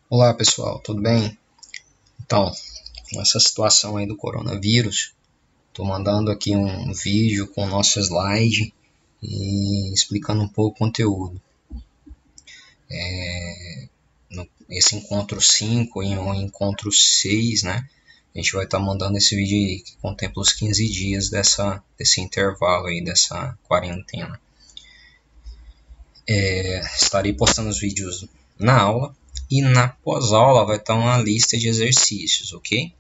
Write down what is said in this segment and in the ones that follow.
Olá pessoal, tudo bem? Então, nessa situação aí do coronavírus, estou mandando aqui um vídeo com o nosso slide e explicando um pouco o conteúdo. Esse encontro 5 e o encontro 6, né? A gente vai estar mandando esse vídeo aí, que contempla os 15 dias desse intervalo aí, dessa quarentena. Estarei postando os vídeos na aula e na pós-aula vai estar uma lista de exercícios, ok?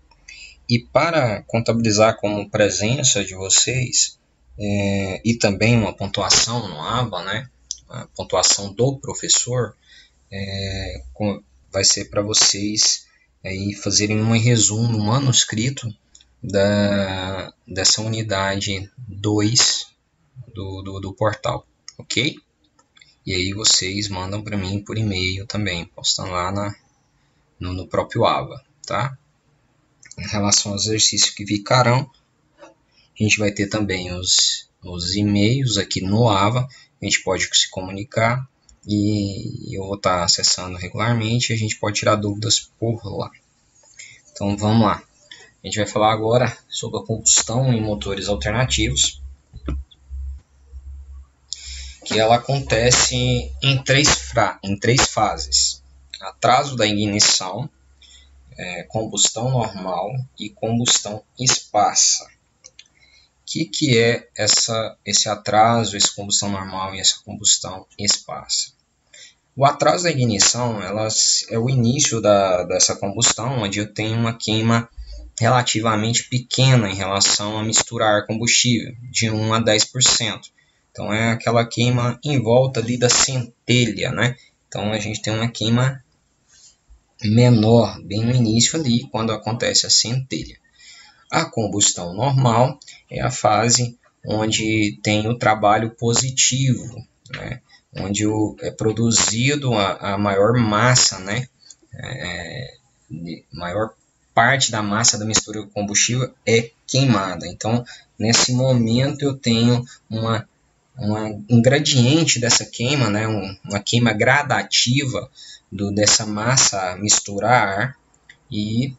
E para contabilizar como presença de vocês, e também uma pontuação no ABA, né? A pontuação do professor, vai ser para vocês aí fazerem um resumo, um manuscrito dessa unidade 2 do portal, ok? E aí vocês mandam para mim por e-mail também, postando lá no próprio ABA, tá? Em relação aos exercícios que ficarão, a gente vai ter também os e-mails aqui no AVA, a gente pode se comunicar e eu vou estar acessando regularmente e a gente pode tirar dúvidas por lá. Então vamos lá. A gente vai falar agora sobre a combustão em motores alternativos, que ela acontece em três fases. Atraso da ignição, combustão normal e combustão esparsa. O que é esse atraso, essa combustão normal e essa combustão esparsa? O atraso da ignição é o início dessa combustão, onde eu tenho uma queima relativamente pequena em relação a misturar combustível, de 1 a 10%. Então, é aquela queima em volta ali da centelha, né? Então, a gente tem uma queima menor, bem no início ali, quando acontece a centelha. A combustão normal é a fase onde tem o trabalho positivo, né? Onde é produzido a maior massa, né? Maior parte da massa da mistura de combustível é queimada. Então, nesse momento eu tenho um gradiente dessa queima, né? Uma queima gradativa dessa massa a misturar e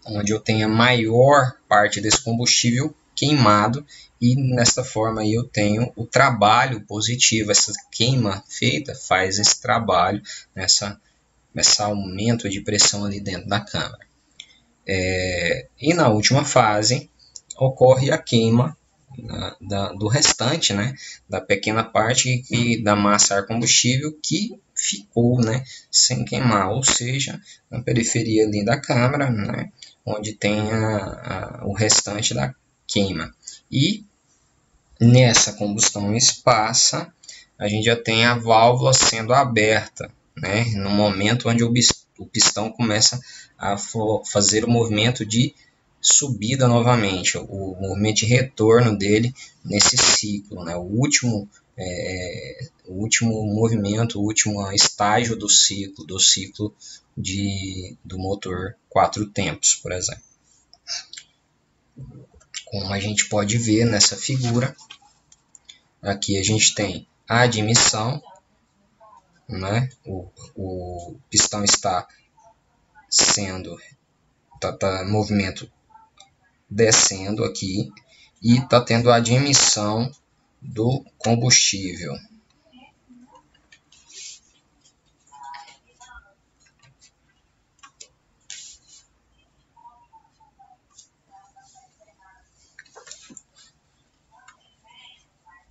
onde eu tenho a maior parte desse combustível queimado e nesta forma aí eu tenho o trabalho positivo. Essa queima feita faz esse trabalho, nesse aumento de pressão ali dentro da câmara. E na última fase ocorre a queima do restante, né, da pequena parte da massa ar combustível que ficou, né, sem queimar, ou seja, na periferia ali da câmara, né, onde tem o restante da queima. E nessa combustão esparsa, a gente já tem a válvula sendo aberta, né, no momento onde o pistão começa a fazer o movimento de subida novamente, o movimento de retorno dele nesse ciclo, né, o último movimento, o último estágio do ciclo do motor 4 tempos, por exemplo. Como a gente pode ver nessa figura, aqui a gente tem a admissão, né? O pistão está sendo movimento descendo aqui e está tendo a admissão do combustível.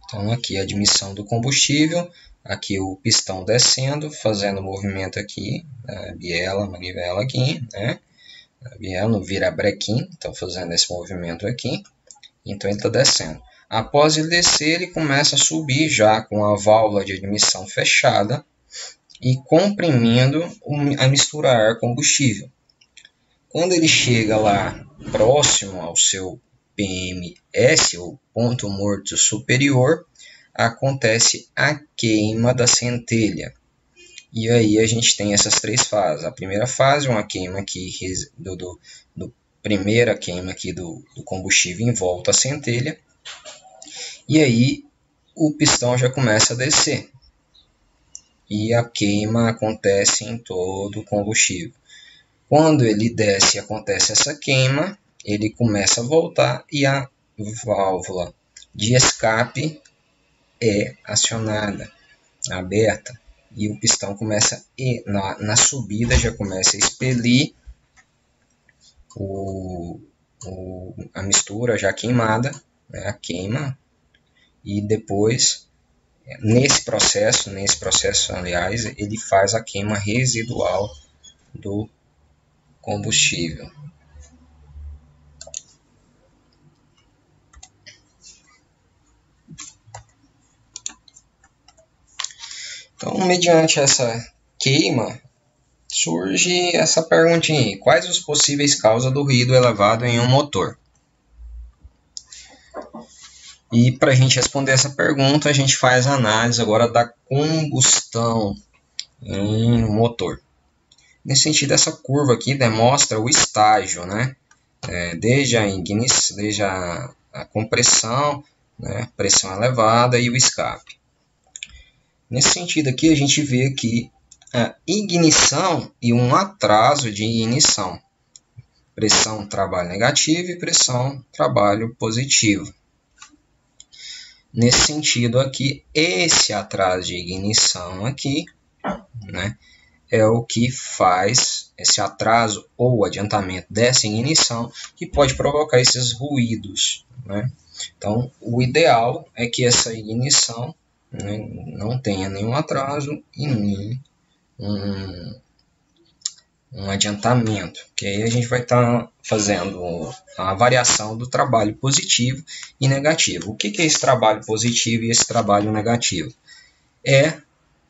Então aqui a admissão do combustível, aqui o pistão descendo, fazendo o movimento aqui, biela, manivela aqui, né? A biela no virabrequim, então fazendo esse movimento aqui, então ele está descendo. Após ele descer, ele começa a subir já com a válvula de admissão fechada e comprimindo a mistura ar-combustível. Quando ele chega lá próximo ao seu PMS, ou ponto morto superior, acontece a queima da centelha. E aí a gente tem essas três fases. A primeira fase, uma queima aqui primeira queima aqui do combustível em volta à centelha. E aí o pistão já começa a descer. e a queima acontece em todo o combustível. Quando ele desce e acontece essa queima, ele começa a voltar e a válvula de escape é acionada, aberta, e o pistão começa na subida já começa a expelir a mistura já queimada, né, a queima, e depois nesse processo, aliás, ele faz a queima residual do combustível. Então, mediante essa queima, surge essa perguntinha aí: quais os possíveis causas do ruído elevado em um motor? E para a gente responder essa pergunta, a gente faz a análise agora da combustão em um motor. Nesse sentido, essa curva aqui demonstra o estágio, né? Desde a ignição, desde a compressão, né? Pressão elevada e o escape. Nesse sentido aqui, a gente vê aqui a ignição e um atraso de ignição. Pressão trabalho negativo e pressão trabalho positivo. Nesse sentido aqui, esse atraso de ignição aqui, né, é o que faz esse atraso ou adiantamento dessa ignição que pode provocar esses ruídos, né? Então, o ideal é que essa ignição, né, não tenha nenhum atraso e nem um adiantamento, que aí a gente vai estar fazendo a variação do trabalho positivo e negativo. O que é esse trabalho positivo e esse trabalho negativo? É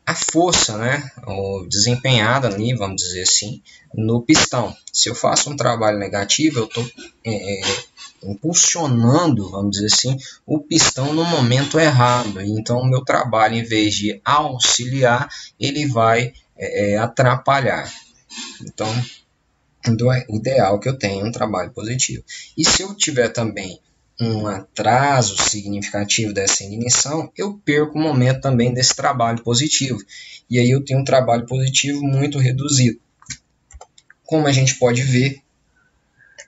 a força, né, desempenhada ali, vamos dizer assim, no pistão. Se eu faço um trabalho negativo, eu estou impulsionando, vamos dizer assim, o pistão no momento errado. Então, o meu trabalho, em vez de auxiliar, ele vai atrapalhar. Então, o ideal é que eu tenha um trabalho positivo. E se eu tiver também um atraso significativo dessa ignição, eu perco o momento também desse trabalho positivo. E aí eu tenho um trabalho positivo muito reduzido. Como a gente pode ver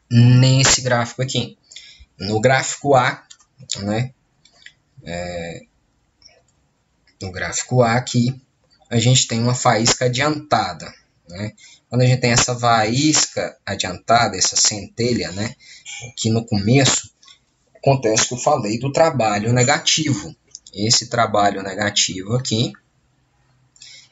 nesse gráfico aqui. No gráfico A, né? No gráfico A aqui, a gente tem uma faísca adiantada, né? Quando a gente tem essa faísca adiantada, essa centelha, né? Aqui no começo, acontece que eu falei do trabalho negativo. Esse trabalho negativo aqui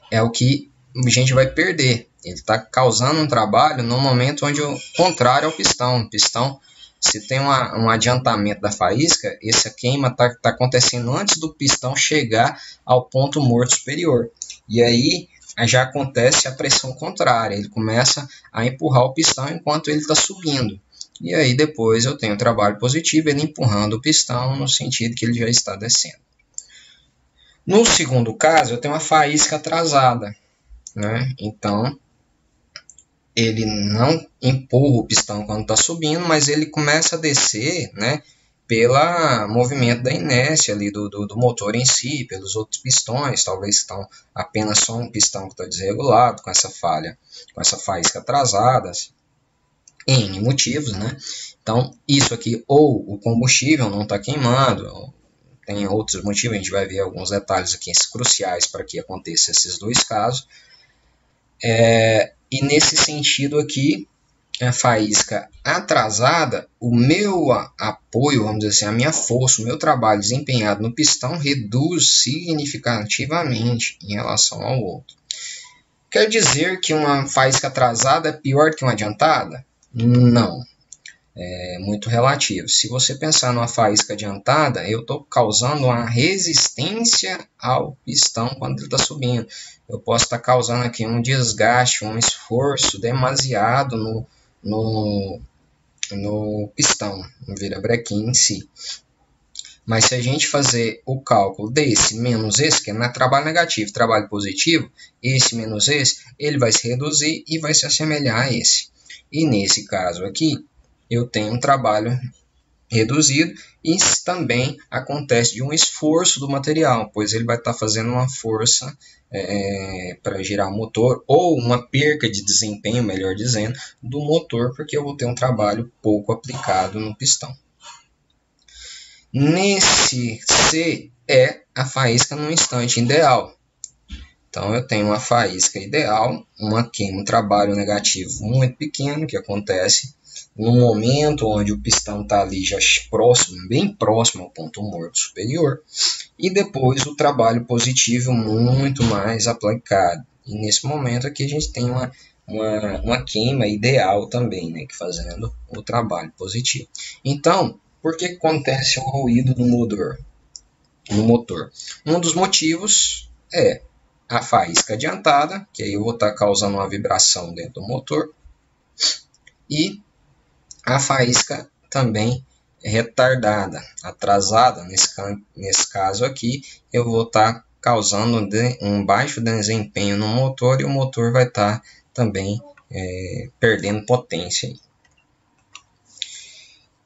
é o que a gente vai perder. Ele está causando um trabalho no momento onde o contrário ao pistão. O pistão, se tem um adiantamento da faísca, essa queima está acontecendo antes do pistão chegar ao ponto morto superior. E aí já acontece a pressão contrária. Ele começa a empurrar o pistão enquanto ele está subindo. E aí depois eu tenho o trabalho positivo, ele empurrando o pistão no sentido que ele já está descendo. No segundo caso, eu tenho uma faísca atrasada, né? Então, ele não empurra o pistão quando está subindo, mas ele começa a descer, né, pelo movimento da inércia ali do motor em si, pelos outros pistões, talvez estão apenas só um pistão que está desregulado com essa falha, com essa faísca atrasada, N motivos, né? Então, isso aqui, ou o combustível não está queimando, tem outros motivos, a gente vai ver alguns detalhes aqui cruciais para que aconteça esses dois casos. E nesse sentido aqui, a faísca atrasada, o meu apoio, vamos dizer assim, a minha força, o meu trabalho desempenhado no pistão reduz significativamente em relação ao outro. Quer dizer que uma faísca atrasada é pior que uma adiantada? Não. É muito relativo. Se você pensar numa faísca adiantada, eu estou causando uma resistência ao pistão quando ele está subindo. Eu posso estar causando aqui um desgaste, um esforço demasiado no pistão, no virabrequim em si. Mas se a gente fazer o cálculo desse menos esse, que é trabalho negativo, trabalho positivo, esse menos esse, ele vai se reduzir e vai se assemelhar a esse. E nesse caso aqui, eu tenho um trabalho reduzido, e também acontece de um esforço do material, pois ele vai estar fazendo uma força para girar o motor, ou uma perca de desempenho, melhor dizendo, do motor, porque eu vou ter um trabalho pouco aplicado no pistão. Nesse C é a faísca no instante ideal. Então eu tenho uma faísca ideal, um trabalho negativo muito pequeno que acontece no momento onde o pistão está ali já próximo, bem próximo ao ponto morto superior, e depois o trabalho positivo muito mais aplicado. E nesse momento aqui a gente tem uma queima ideal também, né, fazendo o trabalho positivo. Então, por que acontece o ruído no motor? Um dos motivos é a faísca adiantada, que aí eu vou estar causando uma vibração dentro do motor, e a faísca também retardada, atrasada, nesse caso aqui, eu vou estar causando um baixo desempenho no motor, e o motor vai estar também perdendo potência.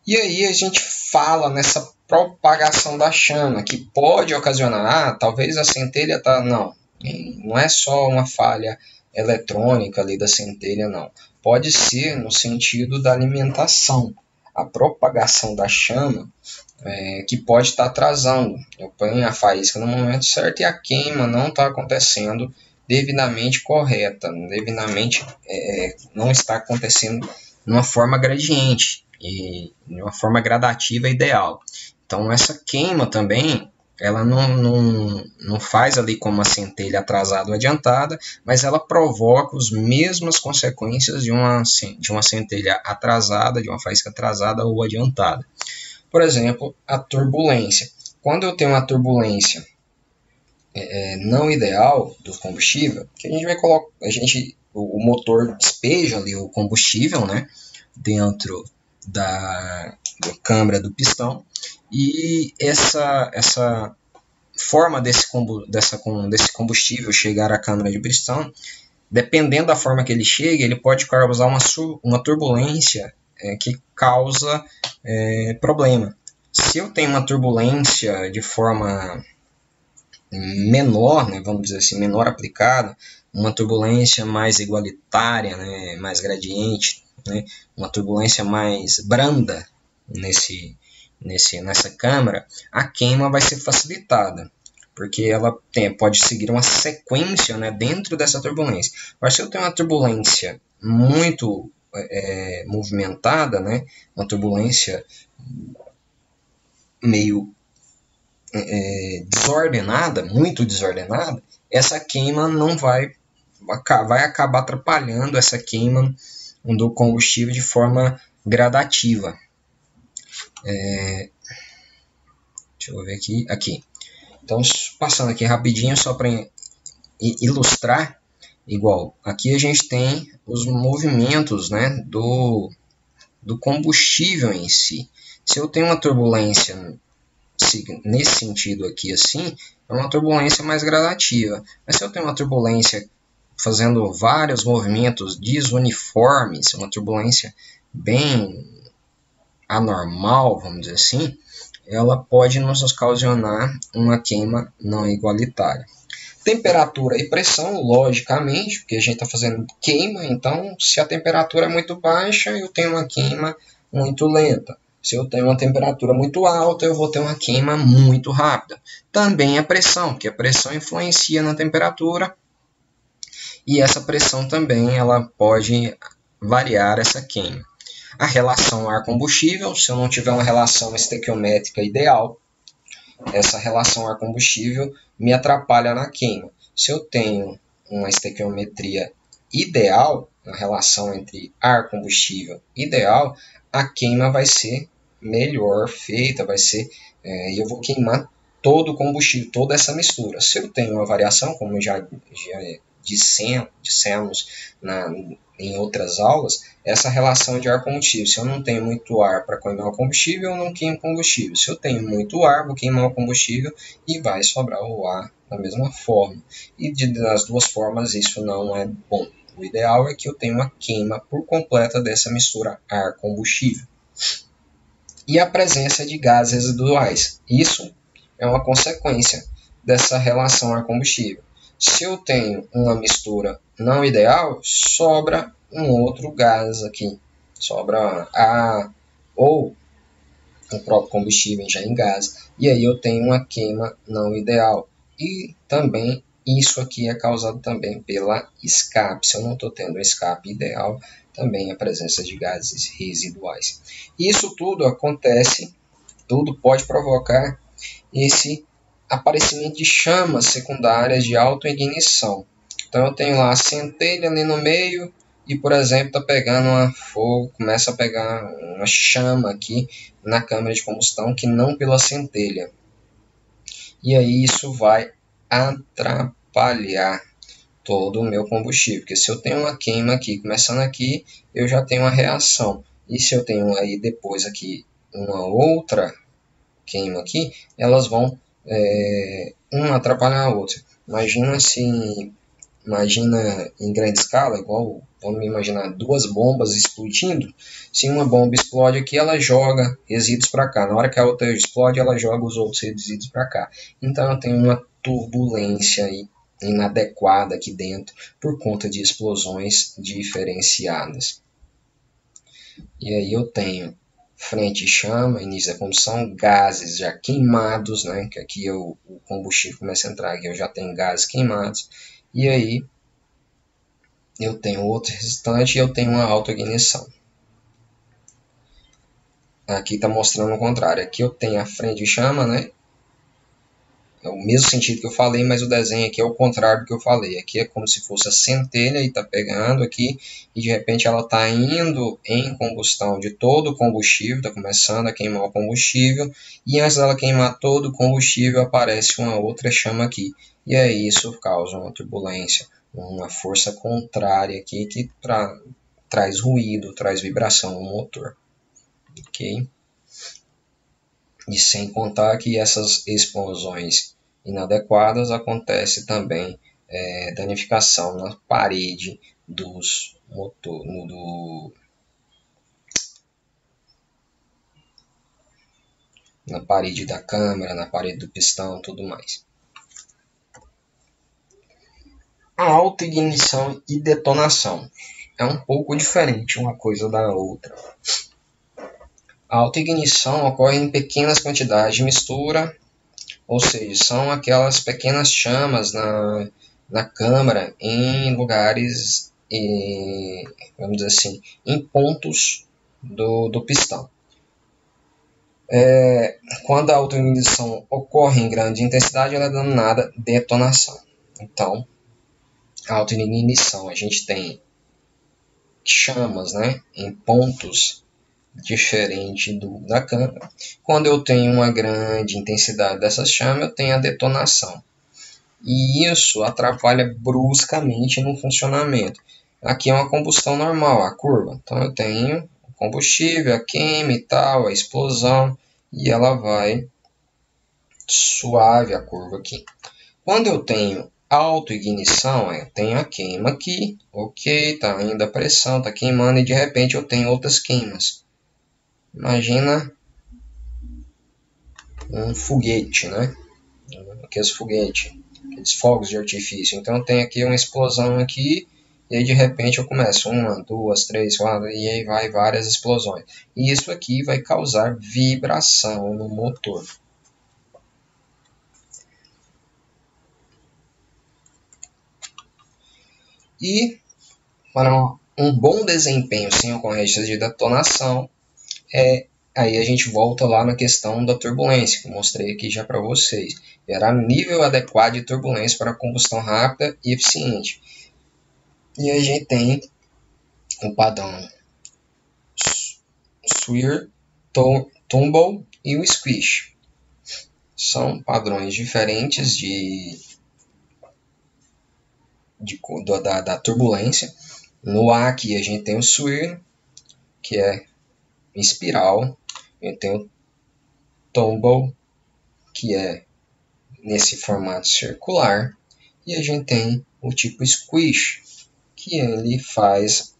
E aí a gente fala nessa propagação da chama, que pode ocasionar, talvez a centelha está... Não é só uma falha eletrônica ali da centelha, não. Pode ser no sentido da alimentação, a propagação da chama, que pode estar atrasando. Eu ponho a faísca no momento certo e a queima não está acontecendo devidamente correta, não está acontecendo de uma forma gradiente e de uma forma gradativa ideal. Então essa queima também, ela não faz ali como uma centelha atrasada ou adiantada, mas ela provoca as mesmas consequências de uma centelha atrasada, de uma faísca atrasada ou adiantada. Por exemplo, a turbulência. Quando eu tenho uma turbulência não ideal do combustível, que a gente vai colocar, o motor despeja ali o combustível, né, dentro da câmara do pistão, e essa forma desse combustível chegar à câmara de pistão, dependendo da forma que ele chega, ele pode causar uma turbulência que causa problema. Se eu tenho uma turbulência de forma menor, né, vamos dizer assim, menor aplicada, uma turbulência mais igualitária, né, mais gradiente, né, uma turbulência mais branda nessa câmara, a queima vai ser facilitada, porque ela pode seguir uma sequência, né, dentro dessa turbulência. Mas se eu tenho uma turbulência muito movimentada, né, uma turbulência meio desordenada, muito desordenada, essa queima não vai acabar atrapalhando essa queima do combustível de forma gradativa. Deixa eu ver aqui. Então, passando aqui rapidinho, só para ilustrar, igual, aqui a gente tem os movimentos, né, do combustível em si. Se eu tenho uma turbulência nesse sentido aqui, assim, é uma turbulência mais gradativa. Mas se eu tenho uma turbulência fazendo vários movimentos desuniformes, uma turbulência bem anormal, vamos dizer assim, ela pode nos ocasionar uma queima não igualitária. Temperatura e pressão, logicamente, porque a gente está fazendo queima, então se a temperatura é muito baixa, eu tenho uma queima muito lenta. Se eu tenho uma temperatura muito alta, eu vou ter uma queima muito rápida. Também a pressão, porque a pressão influencia na temperatura, e essa pressão também ela pode variar essa queima. A relação ar-combustível, se eu não tiver uma relação estequiométrica ideal, essa relação ar-combustível me atrapalha na queima. Se eu tenho uma estequiometria ideal, uma relação entre ar-combustível ideal, a queima vai ser melhor feita, eu vou queimar todo o combustível, toda essa mistura. Se eu tenho uma variação, como já dissemos em outras aulas, essa relação de ar-combustível. Se eu não tenho muito ar para queimar o combustível, eu não queimo combustível. Se eu tenho muito ar, vou queimar o combustível e vai sobrar o ar da mesma forma. E das duas formas isso não é bom. O ideal é que eu tenha uma queima por completa dessa mistura ar-combustível. e a presença de gases residuais. Isso é uma consequência dessa relação ar-combustível. Se eu tenho uma mistura não ideal, sobra um outro gás aqui, sobra ar ou o próprio combustível já em gás, e aí eu tenho uma queima não ideal. E também isso aqui é causado também pela escape. Se eu não estou tendo um escape ideal, também a presença de gases residuais. Isso tudo acontece, tudo pode provocar esse aparecimento de chamas secundárias de autoignição. Então eu tenho lá a centelha ali no meio e, por exemplo, está pegando um fogo, começa a pegar uma chama aqui na câmara de combustão que não pela centelha. E aí isso vai atrapalhar todo o meu combustível, porque se eu tenho uma queima aqui, começando aqui, eu já tenho uma reação. E se eu tenho aí depois aqui uma outra queima aqui, elas vão uma atrapalhar a outra. Imagina em grande escala, igual, vamos imaginar duas bombas explodindo. Se uma bomba explode aqui, ela joga resíduos para cá. Na hora que a outra explode, ela joga os outros resíduos para cá. Então eu tenho uma turbulência aí inadequada aqui dentro por conta de explosões diferenciadas. E aí eu tenho frente chama, início da combustão, gases já queimados, né? Que aqui o combustível começa a entrar, aqui eu já tenho gases queimados. E aí eu tenho outro restante e eu tenho uma autoignição. Aqui está mostrando o contrário. Aqui eu tenho a frente chama, né? É o mesmo sentido que eu falei, mas o desenho aqui é o contrário do que eu falei. Aqui é como se fosse a centelha e está pegando aqui e de repente ela está indo em combustão de todo o combustível, está começando a queimar o combustível e antes dela queimar todo o combustível aparece uma outra chama aqui. E aí isso causa uma turbulência, uma força contrária aqui que traz ruído, traz vibração no motor. Ok? E sem contar que essas explosões inadequadas acontece também danificação na parede dos motor, na parede da câmara, na parede do pistão, tudo mais. A autoignição e detonação é um pouco diferente uma coisa da outra. A autoignição ocorre em pequenas quantidades de mistura, ou seja, são aquelas pequenas chamas na câmara em lugares, vamos dizer assim, em pontos do pistão. Quando a autoignição ocorre em grande intensidade, ela é denominada detonação. Então, a autoignição, a gente tem chamas, né, em pontos diferente da câmara. Quando eu tenho uma grande intensidade dessa chama, eu tenho a detonação. E isso atrapalha bruscamente no funcionamento. Aqui é uma combustão normal, a curva. Então eu tenho o combustível, a queima e tal, a explosão, e ela vai suave a curva aqui. Quando eu tenho autoignição, eu tenho a queima aqui, ok, está indo a pressão, está queimando, e de repente eu tenho outras queimas. Imagina um foguete, né? Aqueles foguetes, aqueles fogos de artifício. Então tem aqui uma explosão aqui, e aí de repente eu começo 1, 2, 3, 4, e aí vai várias explosões. E isso aqui vai causar vibração no motor. E para um bom desempenho sem ocorrências de detonação, aí a gente volta lá na questão da turbulência, que eu mostrei aqui já para vocês. Gerar nível adequado de turbulência para combustão rápida e eficiente. E a gente tem o padrão Swirl, Tumble e o Squish. São padrões diferentes da turbulência. No A aqui a gente tem o Swirl, que é espiral. A gente tem o Tumble, que é nesse formato circular. E a gente tem o tipo Squish, que ele faz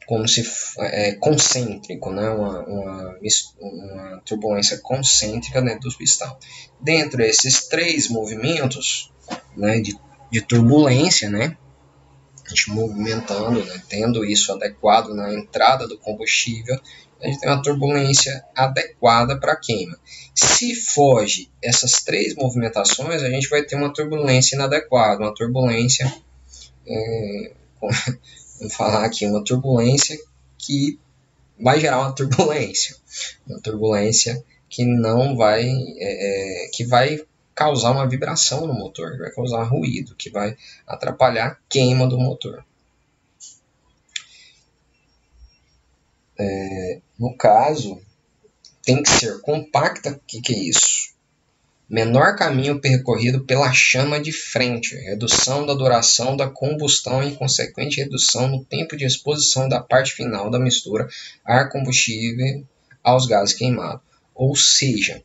como se concêntrico, né? Uma turbulência concêntrica dentro do pistão. Dentro desses 3 movimentos, né, de turbulência, né, a gente movimentando, né, tendo isso adequado na entrada do combustível, a gente tem uma turbulência adequada para a queima. Se foge essas 3 movimentações, a gente vai ter uma turbulência inadequada, uma turbulência, vamos falar aqui, uma turbulência que vai gerar uma turbulência que não vai, que vai causar uma vibração no motor, que vai causar ruído, que vai atrapalhar a queima do motor. No caso, tem que ser compacta. O que é isso? Menor caminho percorrido pela chama de frente, redução da duração da combustão e consequente redução no tempo de exposição da parte final da mistura ar-combustível aos gases queimados. Ou seja,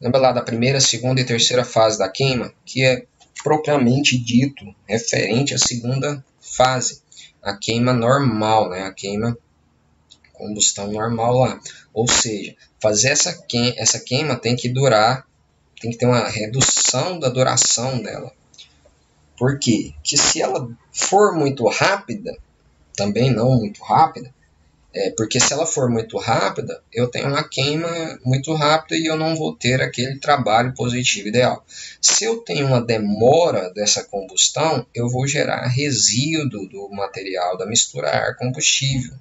lembra lá da primeira, segunda e terceira fase da queima, que é propriamente dito referente à segunda fase, a queima normal, né? A combustão normal lá. Ou seja, fazer essa queima tem que ter uma redução da duração dela. Por quê? Porque se ela for muito rápida, também não muito rápida, porque se ela for muito rápida, eu tenho uma queima muito rápida e eu não vou ter aquele trabalho positivo ideal. Se eu tenho uma demora dessa combustão, eu vou gerar resíduo do material da mistura ar-combustível.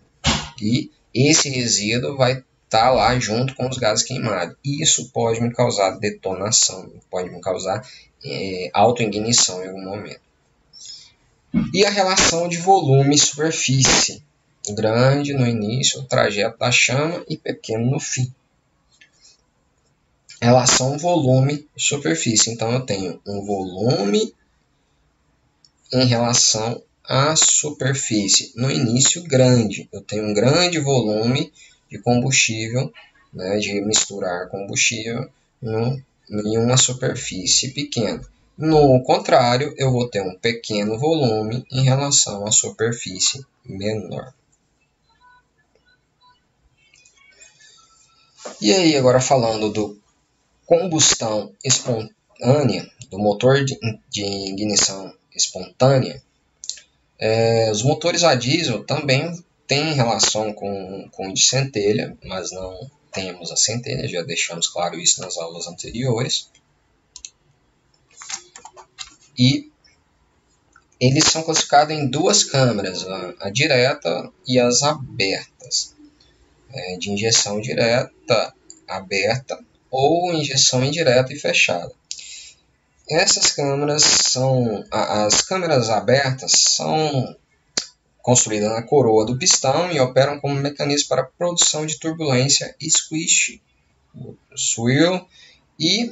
E esse resíduo vai estar lá junto com os gases queimados. Isso pode me causar detonação, pode me causar autoignição em algum momento. E a relação de volume e superfície. Grande no início, o trajeto da chama, e pequeno no fim. Relação volume e superfície. Então, eu tenho um volume em relação à superfície. No início, grande. Eu tenho um grande volume de combustível, né, de misturar combustível em uma superfície pequena. No contrário, eu vou ter um pequeno volume em relação à superfície menor. E aí, agora falando do combustão espontânea, do motor de ignição espontânea, os motores a diesel também têm relação com o de centelha, mas não temos a centelha, já deixamos claro isso nas aulas anteriores. E eles são classificados em 2 câmaras, a direta e as abertas. De injeção direta, aberta, ou injeção indireta e fechada. Essas câmaras as câmaras abertas são construídas na coroa do pistão e operam como mecanismo para a produção de turbulência squish, swirl e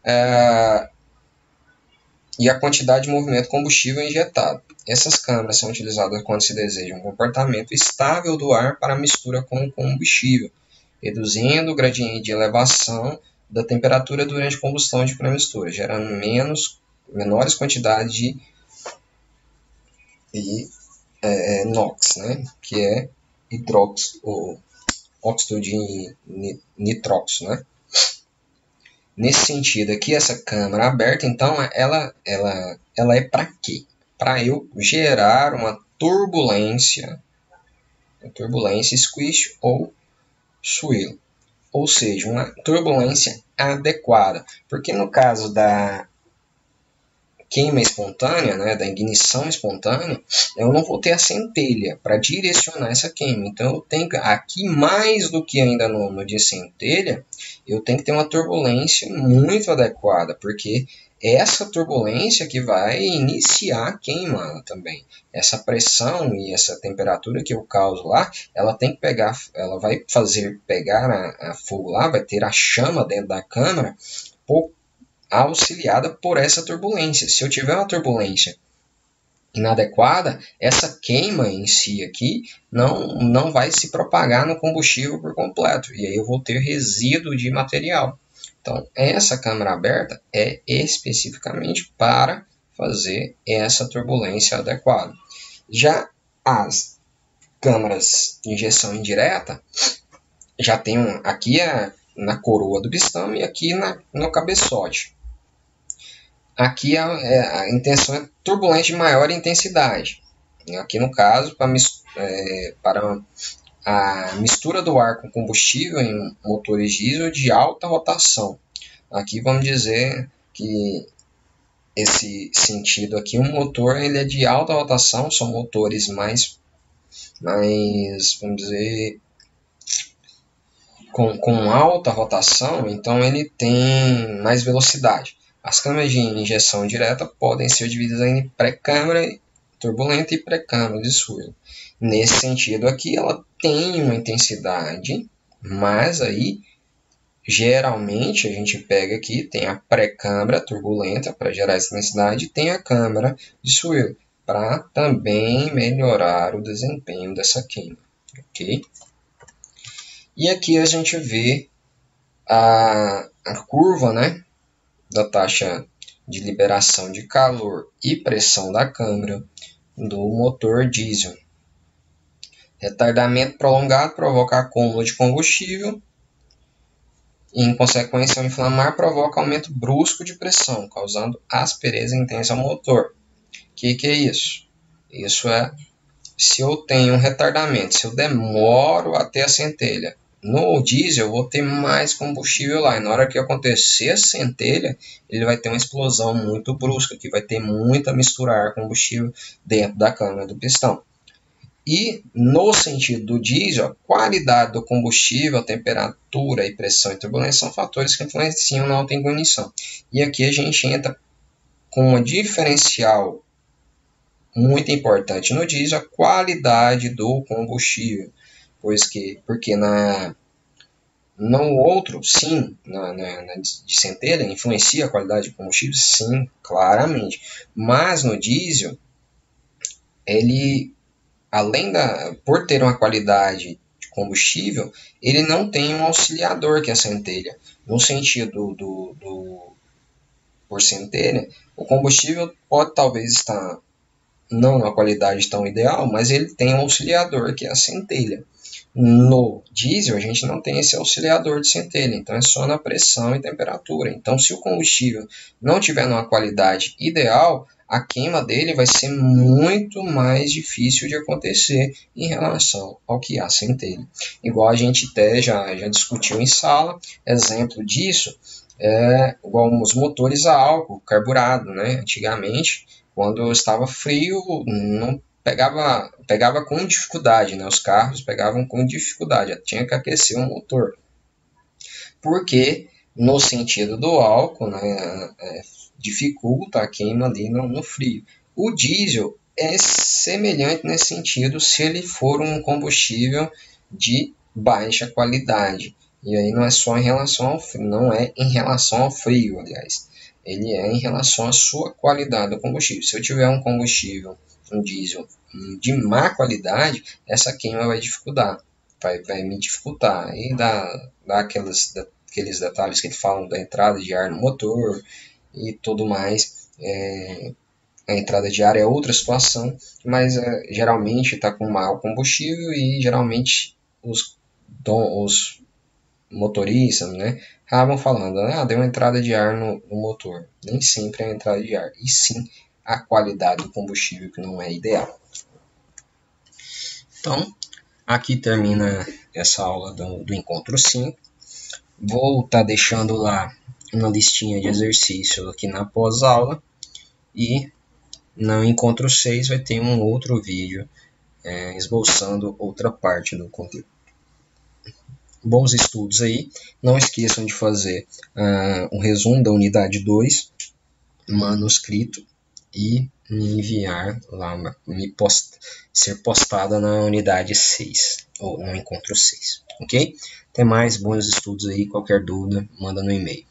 a quantidade de movimento combustível injetado. Essas câmaras são utilizadas quando se deseja um comportamento estável do ar para a mistura com o combustível, reduzindo o gradiente de elevação da temperatura durante a combustão de pré-mistura, gerando menores quantidades de NOx, né, que é óxido de nitróxido, né? Nesse sentido aqui, essa câmara aberta, então, ela é para quê? Para eu gerar uma turbulência squish ou swirl, ou seja, uma turbulência adequada, porque no caso da queima espontânea, né, da ignição espontânea, eu não vou ter a centelha para direcionar essa queima. Então, eu tenho aqui, mais do que ainda no de centelha, eu tenho que ter uma turbulência muito adequada, porque essa turbulência que vai iniciar a queima também. Essa pressão e essa temperatura que eu causo lá, ela tem que pegar, ela vai fazer pegar a fogo lá, vai ter a chama dentro da câmara, auxiliada por essa turbulência. Se eu tiver uma turbulência inadequada, essa queima em si aqui não vai se propagar no combustível por completo, e aí eu vou ter resíduo de material. Então, essa câmara aberta é especificamente para fazer essa turbulência adequada. Já as câmaras de injeção indireta, já tem aqui na coroa do pistão e aqui no cabeçote. Aqui a intenção é turbulente de maior intensidade. Aqui no caso, para a mistura do ar com combustível em motores diesel de alta rotação. Aqui vamos dizer que esse sentido aqui, um motor ele é de alta rotação, são motores mais vamos dizer, com alta rotação, então ele tem mais velocidade. As câmaras de injeção direta podem ser divididas em pré-câmara turbulenta e pré-câmara de swirl. Nesse sentido aqui, ela tem uma intensidade, mas aí geralmente a gente pega aqui, tem a pré-câmara turbulenta para gerar essa intensidade, e tem a câmara de swirl para também melhorar o desempenho dessa queima, ok? E aqui a gente vê a curva, né, da taxa de liberação de calor e pressão da câmara do motor diesel. Retardamento prolongado provoca acúmulo de combustível e, em consequência, ao inflamar, provoca aumento brusco de pressão, causando aspereza intensa ao motor. O que é isso? Isso é se eu tenho um retardamento, se eu demoro até a centelha. No diesel eu vou ter mais combustível lá, e na hora que acontecer a centelha, ele vai ter uma explosão muito brusca, que vai ter muita mistura ar-combustível dentro da câmara do pistão. E no sentido do diesel, a qualidade do combustível, a temperatura, e pressão e turbulência são fatores que influenciam na autoignição. E aqui a gente entra com uma diferencial muito importante no diesel, a qualidade do combustível. Porque no outro, sim, de centelha, influencia a qualidade do combustível, sim, claramente. Mas no diesel, ele, por ter uma qualidade de combustível, ele não tem um auxiliador que é a centelha. No sentido por centelha, o combustível pode talvez estar não na qualidade tão ideal, mas ele tem um auxiliador que é a centelha. No diesel, a gente não tem esse auxiliador de centelha, então é só na pressão e temperatura. Então, se o combustível não tiver numa qualidade ideal, a queima dele vai ser muito mais difícil de acontecer em relação ao que a centelha. Igual a gente até já discutiu em sala, exemplo disso é igual os motores a álcool carburado, né? Antigamente, quando estava frio, não pegava com dificuldade, né? Os carros pegavam com dificuldade, tinha que aquecer o motor. Porque, no sentido do álcool, né, dificulta a queima ali no frio. O diesel é semelhante nesse sentido se ele for um combustível de baixa qualidade. E aí não é só em relação ao frio, não é em relação ao frio, aliás. Ele é em relação à sua qualidade do combustível. Se eu tiver um combustível, um diesel de má qualidade, essa queima vai dificultar, vai me dificultar. E dá aqueles detalhes que eles falam da entrada de ar no motor e tudo mais. A entrada de ar é outra situação, mas geralmente está com mau combustível e geralmente os motoristas, né, acabam falando, deu uma entrada de ar no motor. Nem sempre é a entrada de ar, e sim a qualidade do combustível que não é ideal. Então, aqui termina essa aula do encontro 5. Vou estar deixando lá uma listinha de exercícios aqui na pós-aula, e no encontro 6 vai ter um outro vídeo esboçando outra parte do conteúdo. Bons estudos aí. Não esqueçam de fazer um resumo da unidade 2, manuscrito, e me enviar lá, ser postada na unidade 6, ou no encontro 6. Ok? Até mais, bons estudos aí. Qualquer dúvida, manda no e-mail.